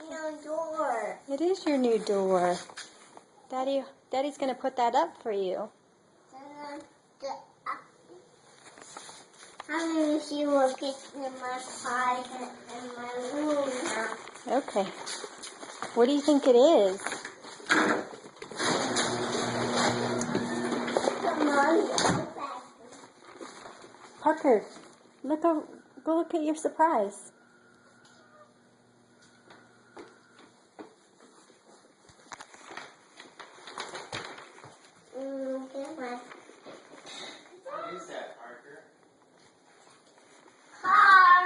New door. It is your new door. Daddy's gonna put that up for you. I'm going to see what gets in my closet in my room now. Okay. What do you think it is? Parker, go look at your surprise. What is that, Parker? Car.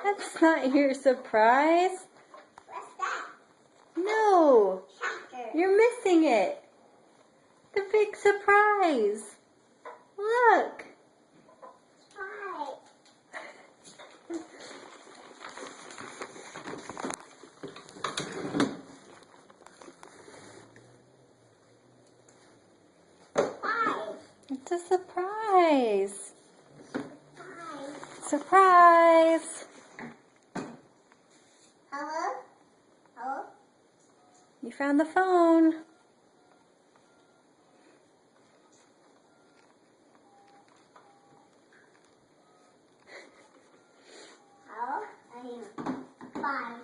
That's not your surprise. What's that? No, Tractor. you're missing it. The big surprise. Look. Hi. Hi. It's a surprise. Hi. Surprise. Hello? Hello? You found the phone. Hello? I am. Bye.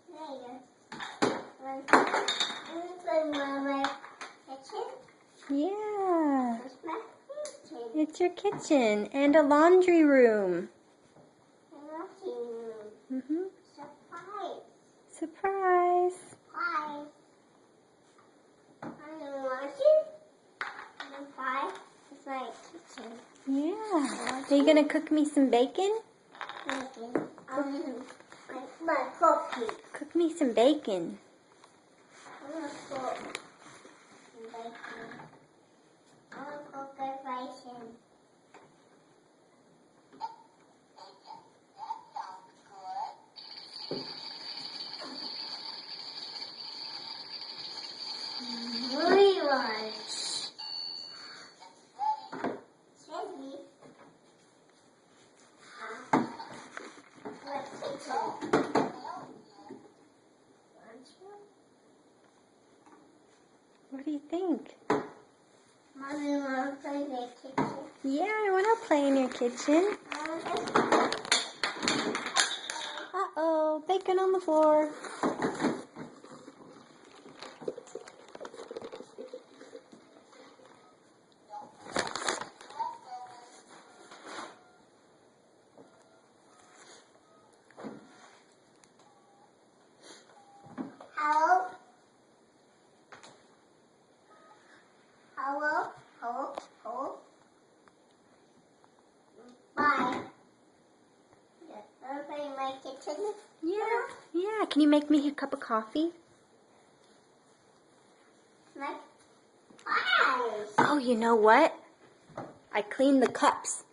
Later. My kitchen? Yeah. What's my kitchen? It's your kitchen and a laundry room. Mhm. Surprise. Surprise. Hi. I'm watching. Bye. It's my kitchen. Yeah. Are you gonna cook me some bacon? My coffee. Cook me some bacon. I'm gonna cook bacon. I'm gonna cook bacon. Realize. Sandy. What do you think? Mommy, wanna play the kitchen? Yeah, I wanna play in your kitchen. Uh-oh, bacon on the floor. Hello? Hello? Hello? Hello? Bye. Wanna play in my kitchen? Yeah. Can you make me a cup of coffee? My eyes. Oh, you know what? I cleaned the cups.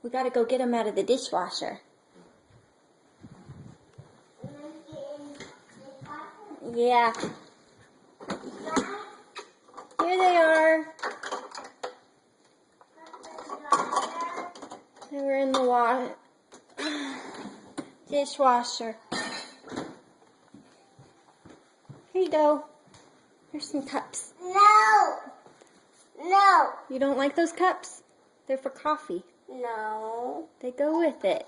We gotta go get them out of the dishwasher. Yeah. Here they are. They were in the dishwasher. Here you go. Here's some cups. No. No. You don't like those cups? They're for coffee. No. They go with it.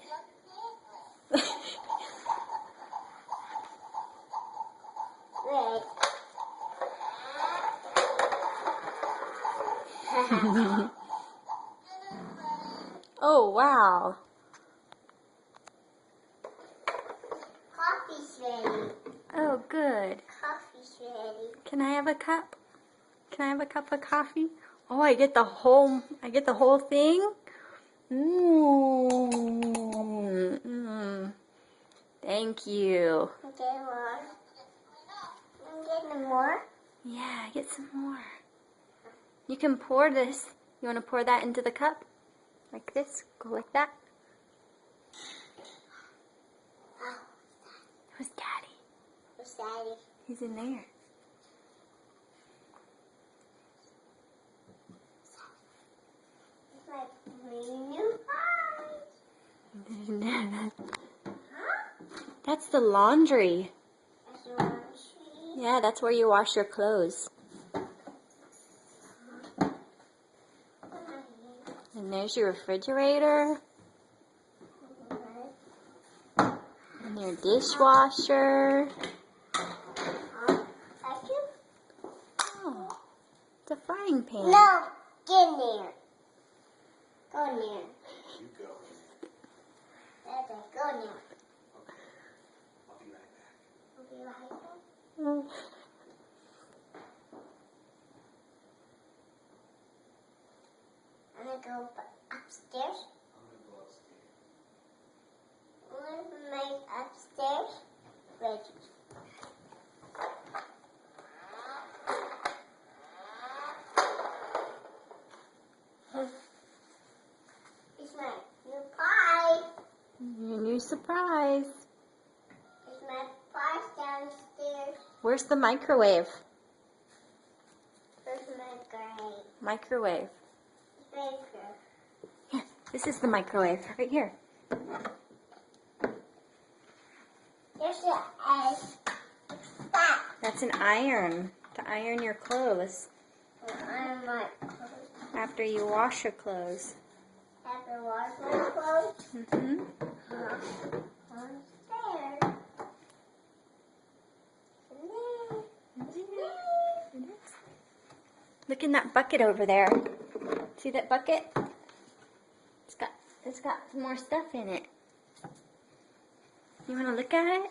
Wait. Oh, wow. Coffee's ready. Oh, good. Coffee's ready. Can I have a cup? Can I have a cup of coffee? Oh, I get the whole thing? Thank you. Okay, more. I'm getting more. Yeah, get some more. You can pour this. You want to pour that into the cup? Like this? Go like that? It was Daddy. Where's Daddy? He's in there. It's like brand new. That's the laundry. That's the laundry. Yeah, that's where you wash your clothes. And there's your refrigerator. And your dishwasher. Oh, it's a frying pan. No, get in there. Go in there. You go. Dada, go in there. I'll be right back. I'll be right back. Mm. I'm gonna go upstairs. I'm gonna go upstairs. I'm gonna make upstairs ready. It's my new pie. Your new surprise. It's my pie downstairs. Where's the microwave? There's my great Microwave. baker. Here, this is the microwave right here. There's the egg. That. That's an iron to iron your clothes I'm like, after you wash your clothes. have to wash my clothes. Mm-hmm. Downstairs. Look in that bucket over there. See that bucket? It's got some more stuff in it. You want to look at it?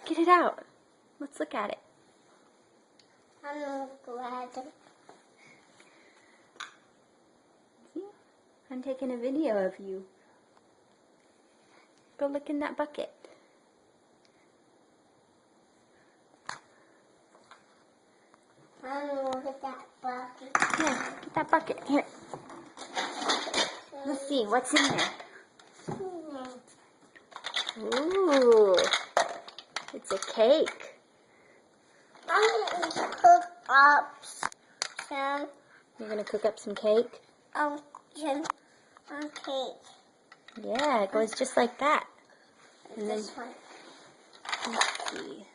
Get it out. Let's look at it. I'm glad. See? I'm taking a video of you. Go look in that bucket. I'm gonna look at that bucket. Here, get that bucket. Here. Let's see what's in there. Ooh, it's a cake. I'm gonna cook up some You're gonna cook up some cake? some cake. Yeah, it goes just like that. And then This one. let's see.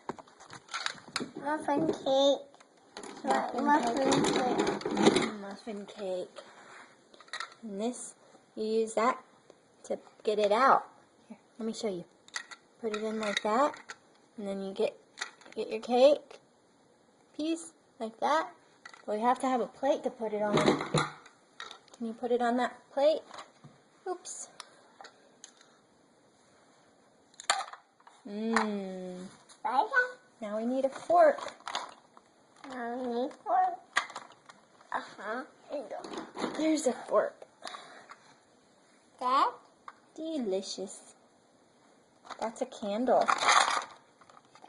Muffin cake. Muffin cake. Muffin cake. And this, you use that to get it out. Here, let me show you. Put it in like that, and then you get your cake piece like that. Well, you have to have a plate to put it on. Can you put it on that plate? Oops. Mmm. Right Now we need a fork. now we need fork. There's a fork. That Delicious. That's a candle.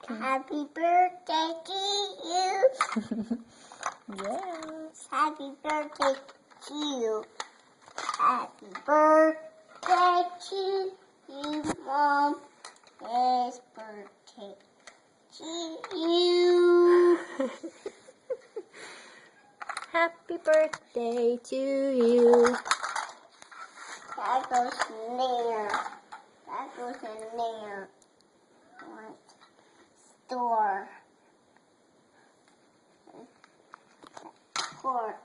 happy birthday to you. Yes. Happy birthday to you. Happy birthday to you, Mom. Happy birthday to you. Happy birthday to you. That goes in there. That goes in there. What? Store. Court.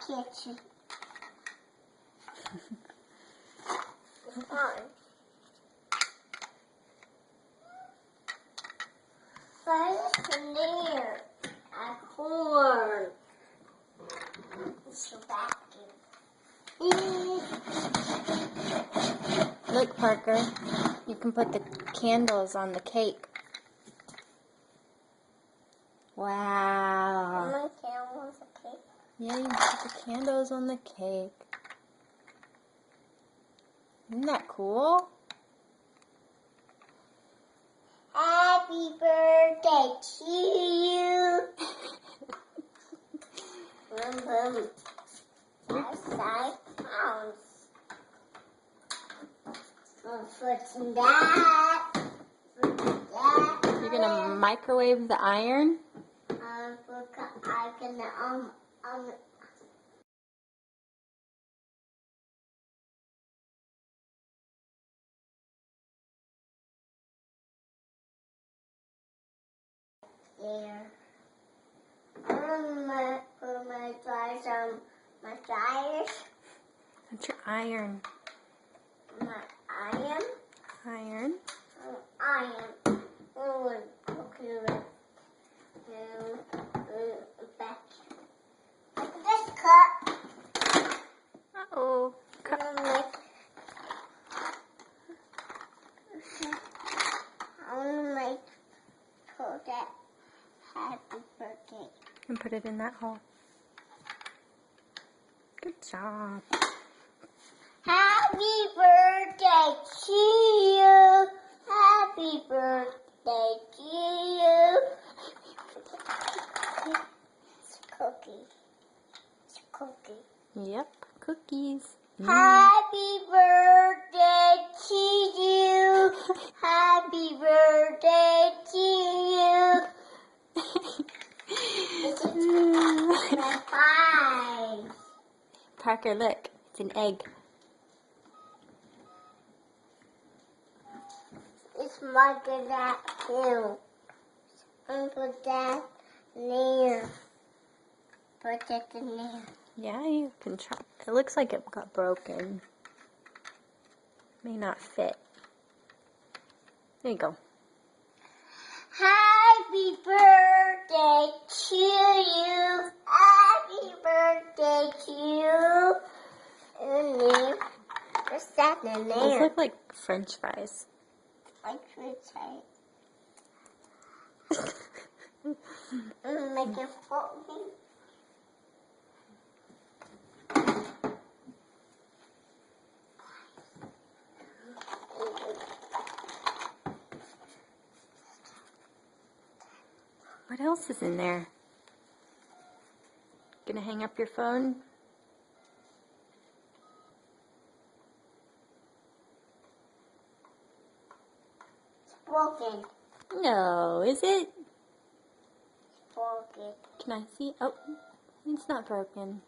Kitchen. It's fun. What's in there? A corn. It's a vacuum. Look, Parker. You can put the candles on the cake. Wow. My candles, okay. Yeah, you can put the candles on the cake. Isn't that cool? Happy birthday to you. Boom, boom. Outside pounds. Put that. Put that. You're gonna microwave the iron? I can there. I'm gonna put my tires on my tires. That's your iron. My iron. Iron. Iron. Oh, okay. Back. This cup. Uh-oh. I'm gonna make. I'm gonna make for that happy birthday. And put it in that hole. Good job. Happy birthday to you. Happy birthday to you. It's a cookie. It's a cookie. Yep. Cookies. Happy birthday to you. Happy birthday to you. This is my pie. Parker, look. It's an egg. It's marked that too. And put that near. Put it in there. Yeah, you can try. It looks like it got broken. May not fit. There you go. Happy birthday to you. Happy birthday to you. And then, what's that in Those there? look like French fries. I should say. Make it floating. What else is in there? Gonna hang up your phone? It's broken. No, is it? It's broken. Can I see? Oh, it's not broken.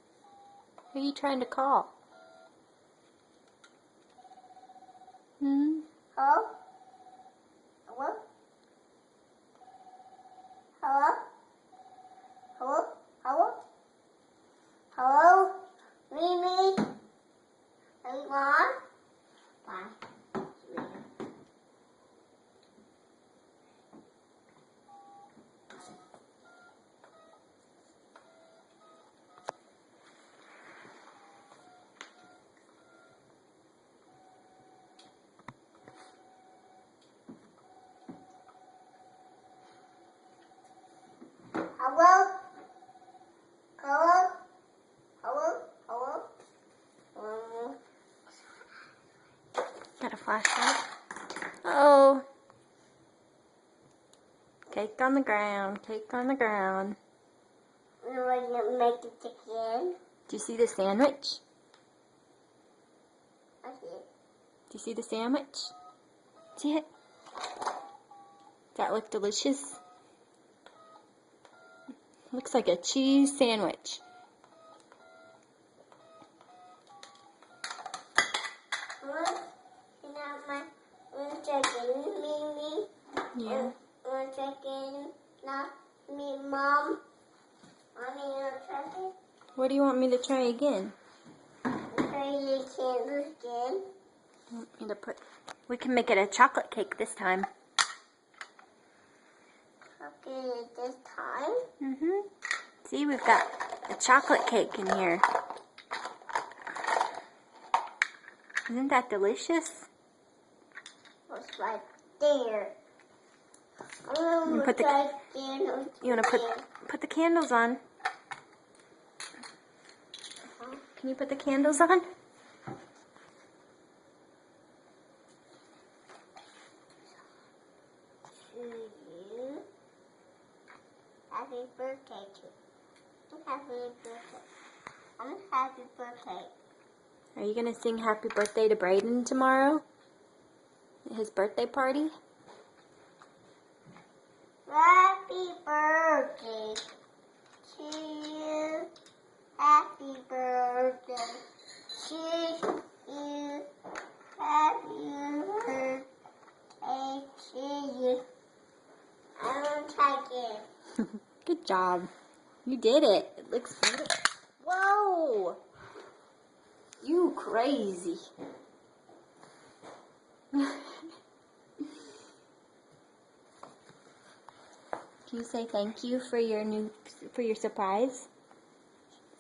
Who are you trying to call? Hmm? Hello? Hello? Hello? Hello? Hello? Hello? Mimi? Are you on? Bye. Hello? Hello? Hello? Hello? Got a flashlight? Oh. Cake on the ground. Cake on the ground. We're gonna make it again. Do you see the sandwich? Okay. Do you see the sandwich? See it? Does that look delicious? Looks like a cheese sandwich. One second, Mimi. Yeah. 1 second. Not me, Mom. Mommy, 1 second. What do you want me to try again? Try the candles again. You want me to put... We can make it a chocolate cake this time. Okay, this time. Mm-hmm. See, we've got a chocolate cake in here. Isn't that delicious? What's right there? I'm gonna put the- try candles. You want to again. put the candles on? Can you put the candles on? To you. Happy birthday to you. Happy birthday. I'm happy birthday. Are you going to sing happy birthday to Brayden tomorrow? At his birthday party? Happy birthday to you. Happy birthday to you. Happy birthday to you. I don't like it. job. You did it. It looks beautiful. Whoa! You crazy. Can you say thank you for your surprise?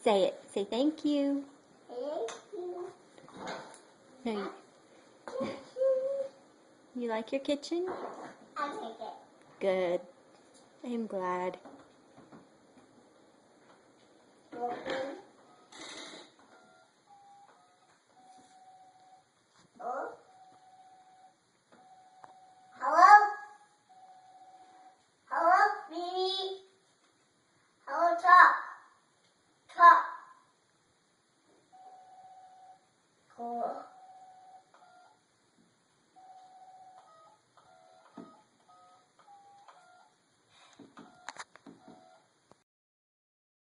Say it. Say thank you. Thank you. No, you like your kitchen? I like it. Good. I'm glad. Open. Oh. Hello? Hello, baby? Hello, talk. Talk. Cool.